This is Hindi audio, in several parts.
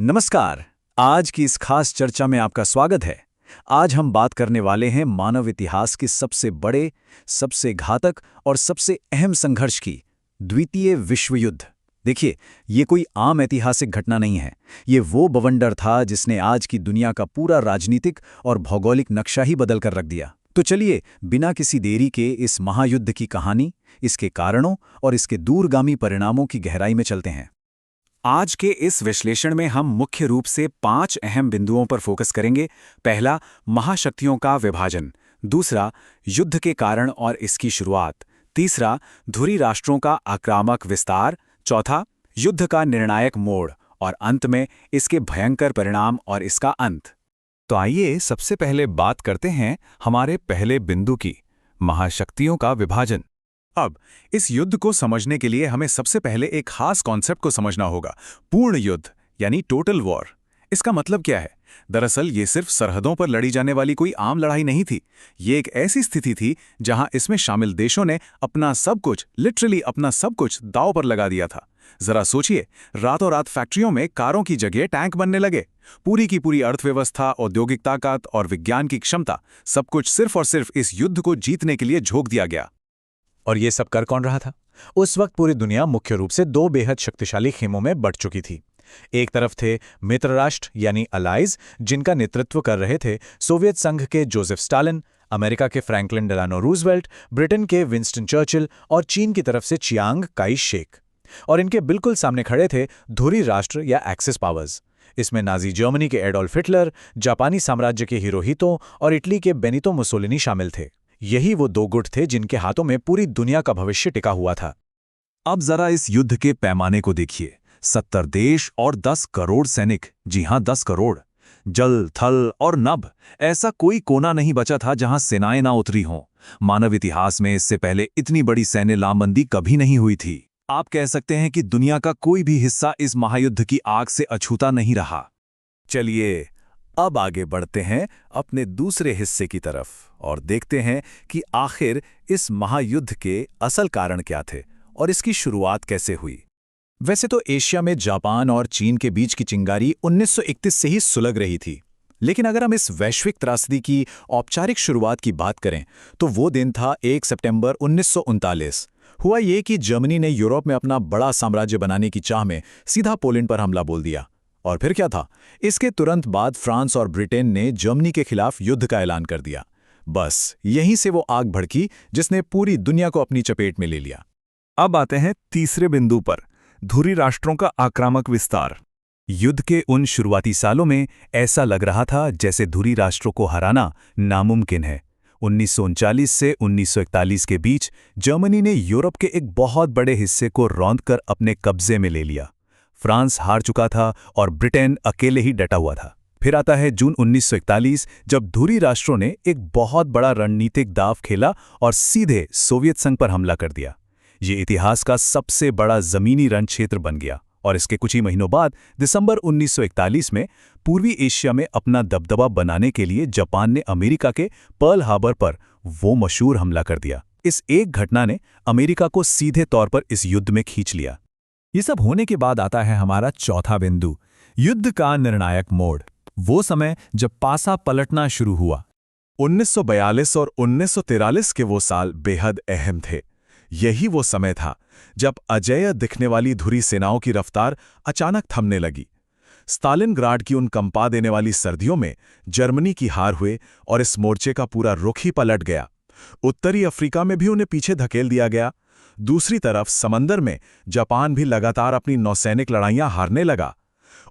नमस्कार। आज की इस खास चर्चा में आपका स्वागत है। आज हम बात करने वाले हैं मानव इतिहास के सबसे बड़े, सबसे घातक और सबसे अहम संघर्ष की, द्वितीय विश्व युद्ध। देखिए, ये कोई आम ऐतिहासिक घटना नहीं है। ये वो बवंडर था जिसने आज की दुनिया का पूरा राजनीतिक और भौगोलिक नक्शा ही बदल कर रख दिया। तो चलिए, बिना किसी देरी के इस महायुद्ध की कहानी, इसके कारणों और इसके दूरगामी परिणामों की गहराई में चलते हैं। आज के इस विश्लेषण में हम मुख्य रूप से 5 अहम बिंदुओं पर फोकस करेंगे। पहला, महाशक्तियों का विभाजन। दूसरा, युद्ध के कारण और इसकी शुरुआत। तीसरा, धुरी राष्ट्रों का आक्रामक विस्तार। चौथा, युद्ध का निर्णायक मोड़। और अंत में इसके भयंकर परिणाम और इसका अंत। तो आइए सबसे पहले बात करते हैं हमारे पहले बिंदु की, महाशक्तियों का विभाजन। अब इस युद्ध को समझने के लिए हमें सबसे पहले एक खास कॉन्सेप्ट को समझना होगा, पूर्ण युद्ध यानी टोटल वॉर। इसका मतलब क्या है? दरअसल ये सिर्फ सरहदों पर लड़ी जाने वाली कोई आम लड़ाई नहीं थी। ये एक ऐसी स्थिति थी जहां इसमें शामिल देशों ने अपना सब कुछ, लिटरली अपना सब कुछ दांव पर लगा दिया था। जरा सोचिए, रातों रात फैक्ट्रियों में कारों की जगह टैंक बनने लगे। पूरी की पूरी अर्थव्यवस्था, औद्योगिक ताकत और विज्ञान की क्षमता, सब कुछ सिर्फ और सिर्फ इस युद्ध को जीतने के लिए झोंक दिया गया। और ये सब कर कौन रहा था? उस वक्त पूरी दुनिया मुख्य रूप से दो बेहद शक्तिशाली खेमों में बंट चुकी थी। एक तरफ थे मित्र राष्ट्र यानी अलाइज, जिनका नेतृत्व कर रहे थे सोवियत संघ के जोसेफ स्टालिन, अमेरिका के फ्रैंकलिन डेलानो रूजवेल्ट, ब्रिटेन के विंस्टन चर्चिल और चीन की तरफ से चियांग काई शेक। और इनके बिल्कुल सामने खड़े थे धुरी राष्ट्र या एक्सिस पावर्स। इसमें नाजी जर्मनी के एडोल्फ हिटलर, जापानी साम्राज्य के हिरोहितो और इटली के बेनितो मुसोलिनी शामिल थे। यही वो दो गुट थे जिनके हाथों में पूरी दुनिया का भविष्य टिका हुआ था। अब जरा इस युद्ध के पैमाने को देखिए। 70 देश और 10 करोड़ सैनिक। जी हां, 10 करोड़। जल, थल और नभ, ऐसा कोई कोना नहीं बचा था जहां सेनाएं ना उतरी हों। मानव इतिहास में इससे पहले इतनी बड़ी सैन्य लामबंदी कभी नहीं हुई थी। आप कह सकते हैं कि दुनिया का कोई भी हिस्सा इस महायुद्ध की आग से अछूता नहीं रहा। चलिए, अब आगे बढ़ते हैं अपने दूसरे हिस्से की तरफ और देखते हैं कि आखिर इस महायुद्ध के असल कारण क्या थे और इसकी शुरुआत कैसे हुई। वैसे तो एशिया में जापान और चीन के बीच की चिंगारी 1931 से ही सुलग रही थी, लेकिन अगर हम इस वैश्विक त्रासदी की औपचारिक शुरुआत की बात करें तो वो दिन था 1 सितंबर 1939। हुआ ये कि जर्मनी ने यूरोप में अपना बड़ा साम्राज्य बनाने की चाह में सीधा पोलैंड पर हमला बोल दिया। और फिर क्या था, इसके तुरंत बाद फ्रांस और ब्रिटेन ने जर्मनी के खिलाफ युद्ध का ऐलान कर दिया। बस यहीं से वो आग भड़की जिसने पूरी दुनिया को अपनी चपेट में ले लिया। अब आते हैं तीसरे बिंदु पर, धुरी राष्ट्रों का आक्रामक विस्तार। युद्ध के उन शुरुआती सालों में ऐसा लग रहा था जैसे धुरी राष्ट्रों को हराना नामुमकिन है। 1939 से 1941 के बीच जर्मनी ने यूरोप के एक बहुत बड़े हिस्से को रौंदकर अपने कब्जे में ले लिया। फ्रांस हार चुका था और ब्रिटेन अकेले ही डटा हुआ था। फिर आता है जून 1941, जब धुरी राष्ट्रों ने एक बहुत बड़ा रणनीतिक दांव खेला और सीधे सोवियत संघ पर हमला कर दिया। ये इतिहास का सबसे बड़ा जमीनी रण क्षेत्र बन गया और इसके कुछ ही महीनों बाद दिसंबर 1941 में पूर्वी एशिया में अपना दबदबा बनाने के लिए जापान ने अमेरिका के पर्ल हार्बर पर वो मशहूर हमला कर दिया। इस एक घटना ने अमेरिका को सीधे तौर पर इस युद्ध में खींच लिया। ये सब होने के बाद आता है हमारा चौथा बिंदु, युद्ध का निर्णायक मोड़। वो समय जब पासा पलटना शुरू हुआ। 1942 और 1943 के वो साल बेहद अहम थे। यही वो समय था जब अजेय दिखने वाली धुरी सेनाओं की रफ्तार अचानक थमने लगी। स्टालिनग्राड की उन कंपा देने वाली सर्दियों में जर्मनी की हार हुए और इस मोर्चे का पूरा रुख ही पलट गया। उत्तरी अफ्रीका में भी उन्हें पीछे धकेल दिया गया। दूसरी तरफ समंदर में जापान भी लगातार अपनी नौसैनिक लड़ाइयां हारने लगा।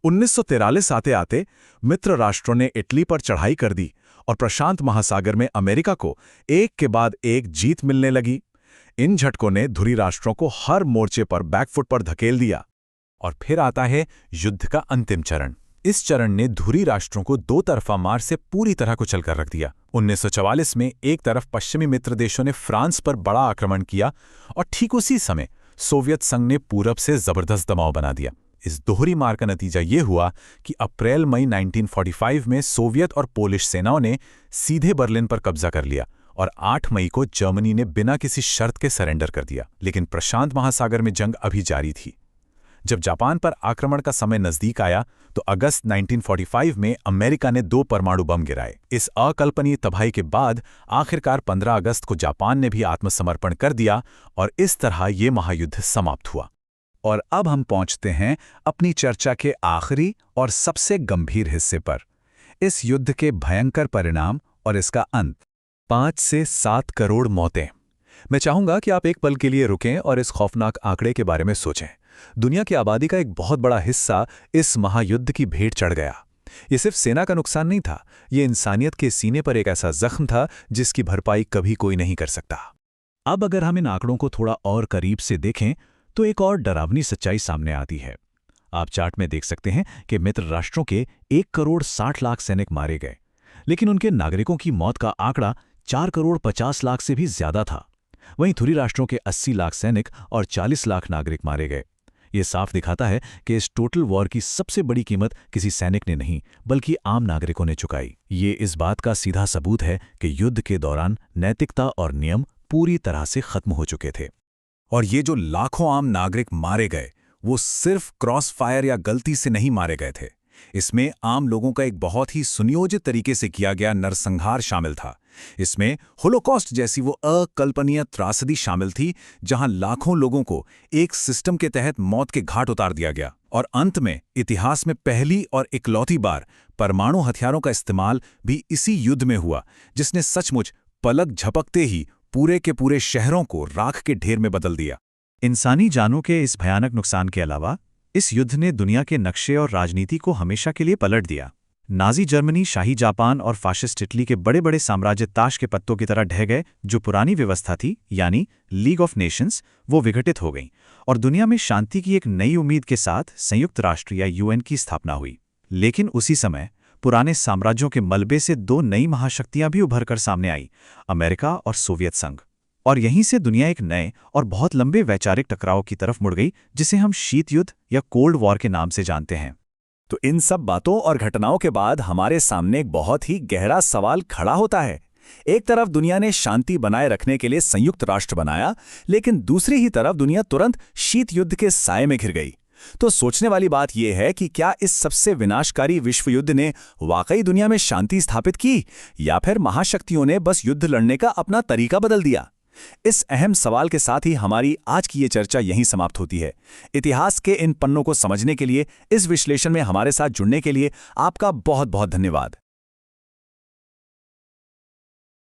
1943 आते आते मित्र राष्ट्रों ने इटली पर चढ़ाई कर दी और प्रशांत महासागर में अमेरिका को एक के बाद एक जीत मिलने लगी। इन झटकों ने धुरी राष्ट्रों को हर मोर्चे पर बैकफुट पर धकेल दिया। और फिर आता है युद्ध का अंतिम चरण। इस चरण ने धुरी राष्ट्रों को दो तरफा मार से पूरी तरह कुचल कर रख दिया। 1944 में एक तरफ पश्चिमी मित्र देशों ने फ्रांस पर बड़ा आक्रमण किया और ठीक उसी समय सोवियत संघ ने पूरब से जबरदस्त दबाव बना दिया। इस दोहरी मार का नतीजा ये हुआ कि अप्रैल-मई 1945 में सोवियत और पोलिश सेनाओं ने सीधे बर्लिन पर कब्जा कर लिया और 8 मई को जर्मनी ने बिना किसी शर्त के सरेंडर कर दिया। लेकिन प्रशांत महासागर में जंग अभी जारी थी। जब जापान पर आक्रमण का समय नजदीक आया तो अगस्त 1945 में अमेरिका ने 2 परमाणु बम गिराए। इस अकल्पनीय तबाही के बाद आखिरकार 15 अगस्त को जापान ने भी आत्मसमर्पण कर दिया और इस तरह ये महायुद्ध समाप्त हुआ। और अब हम पहुंचते हैं अपनी चर्चा के आखिरी और सबसे गंभीर हिस्से पर, इस युद्ध के भयंकर परिणाम और इसका अंत। 5 से 7 करोड़ मौतें। मैं चाहूंगा कि आप एक पल के लिए रुकें और इस खौफनाक आंकड़े के बारे में सोचें। दुनिया की आबादी का एक बहुत बड़ा हिस्सा इस महायुद्ध की भेंट चढ़ गया। ये सिर्फ सेना का नुकसान नहीं था, ये इंसानियत के सीने पर एक ऐसा जख्म था जिसकी भरपाई कभी कोई नहीं कर सकता। अब अगर हम इन आंकड़ों को थोड़ा और करीब से देखें तो एक और डरावनी सच्चाई सामने आती है। आप चार्ट में देख सकते हैं कि मित्र राष्ट्रों के 1 करोड़ 60 लाख सैनिक मारे गए, लेकिन उनके नागरिकों की मौत का आंकड़ा 4 करोड़ 50 लाख से भी ज्यादा था। वहीं धुरी राष्ट्रों के 80 लाख सैनिक और 40 लाख नागरिक मारे गए। ये साफ दिखाता है कि इस टोटल वॉर की सबसे बड़ी कीमत किसी सैनिक ने नहीं बल्कि आम नागरिकों ने चुकाई। ये इस बात का सीधा सबूत है कि युद्ध के दौरान नैतिकता और नियम पूरी तरह से खत्म हो चुके थे। और ये जो लाखों आम नागरिक मारे गए वो सिर्फ क्रॉस फायर या गलती से नहीं मारे गए थे। इसमें आम लोगों का एक बहुत ही सुनियोजित तरीके से किया गया नरसंहार शामिल था। इसमें होलोकॉस्ट जैसी वो अकल्पनीय त्रासदी शामिल थी जहां लाखों लोगों को एक सिस्टम के तहत मौत के घाट उतार दिया गया। और अंत में इतिहास में पहली और इकलौती बार परमाणु हथियारों का इस्तेमाल भी इसी युद्ध में हुआ, जिसने सचमुच पलक झपकते ही पूरे के पूरे शहरों को राख के ढेर में बदल दिया। इंसानी जानों के इस भयानक नुकसान के अलावा इस युद्ध ने दुनिया के नक्शे और राजनीति को हमेशा के लिए पलट दिया। नाजी जर्मनी, शाही जापान और फाशिस्ट इटली के बड़े बड़े साम्राज्य ताश के पत्तों की तरह ढह गए। जो पुरानी व्यवस्था थी यानी लीग ऑफ नेशंस, वो विघटित हो गई और दुनिया में शांति की एक नई उम्मीद के साथ संयुक्त राष्ट्र या यूएन की स्थापना हुई। लेकिन उसी समय पुराने साम्राज्यों के मलबे से 2 नई महाशक्तियां भी उभर कर सामने आई, अमेरिका और सोवियत संघ। और यहीं से दुनिया एक नए और बहुत लंबे वैचारिक टकराव की तरफ मुड़ गई, जिसे हम शीत युद्ध या कोल्ड वॉर के नाम से जानते हैं। तो इन सब बातों और घटनाओं के बाद हमारे सामने एक बहुत ही गहरा सवाल खड़ा होता है। एक तरफ दुनिया ने शांति बनाए रखने के लिए संयुक्त राष्ट्र बनाया, लेकिन दूसरी ही तरफ दुनिया तुरंत शीत युद्ध के साए में घिर गई। तो सोचने वाली बात यह है कि क्या इस सबसे विनाशकारी विश्व युद्ध ने वाकई दुनिया में शांति स्थापित की, या फिर महाशक्तियों ने बस युद्ध लड़ने का अपना तरीका बदल दिया? इस अहम सवाल के साथ ही हमारी आज की ये चर्चा यहीं समाप्त होती है। इतिहास के इन पन्नों को समझने के लिए, इस विश्लेषण में हमारे साथ जुड़ने के लिए आपका बहुत बहुत धन्यवाद।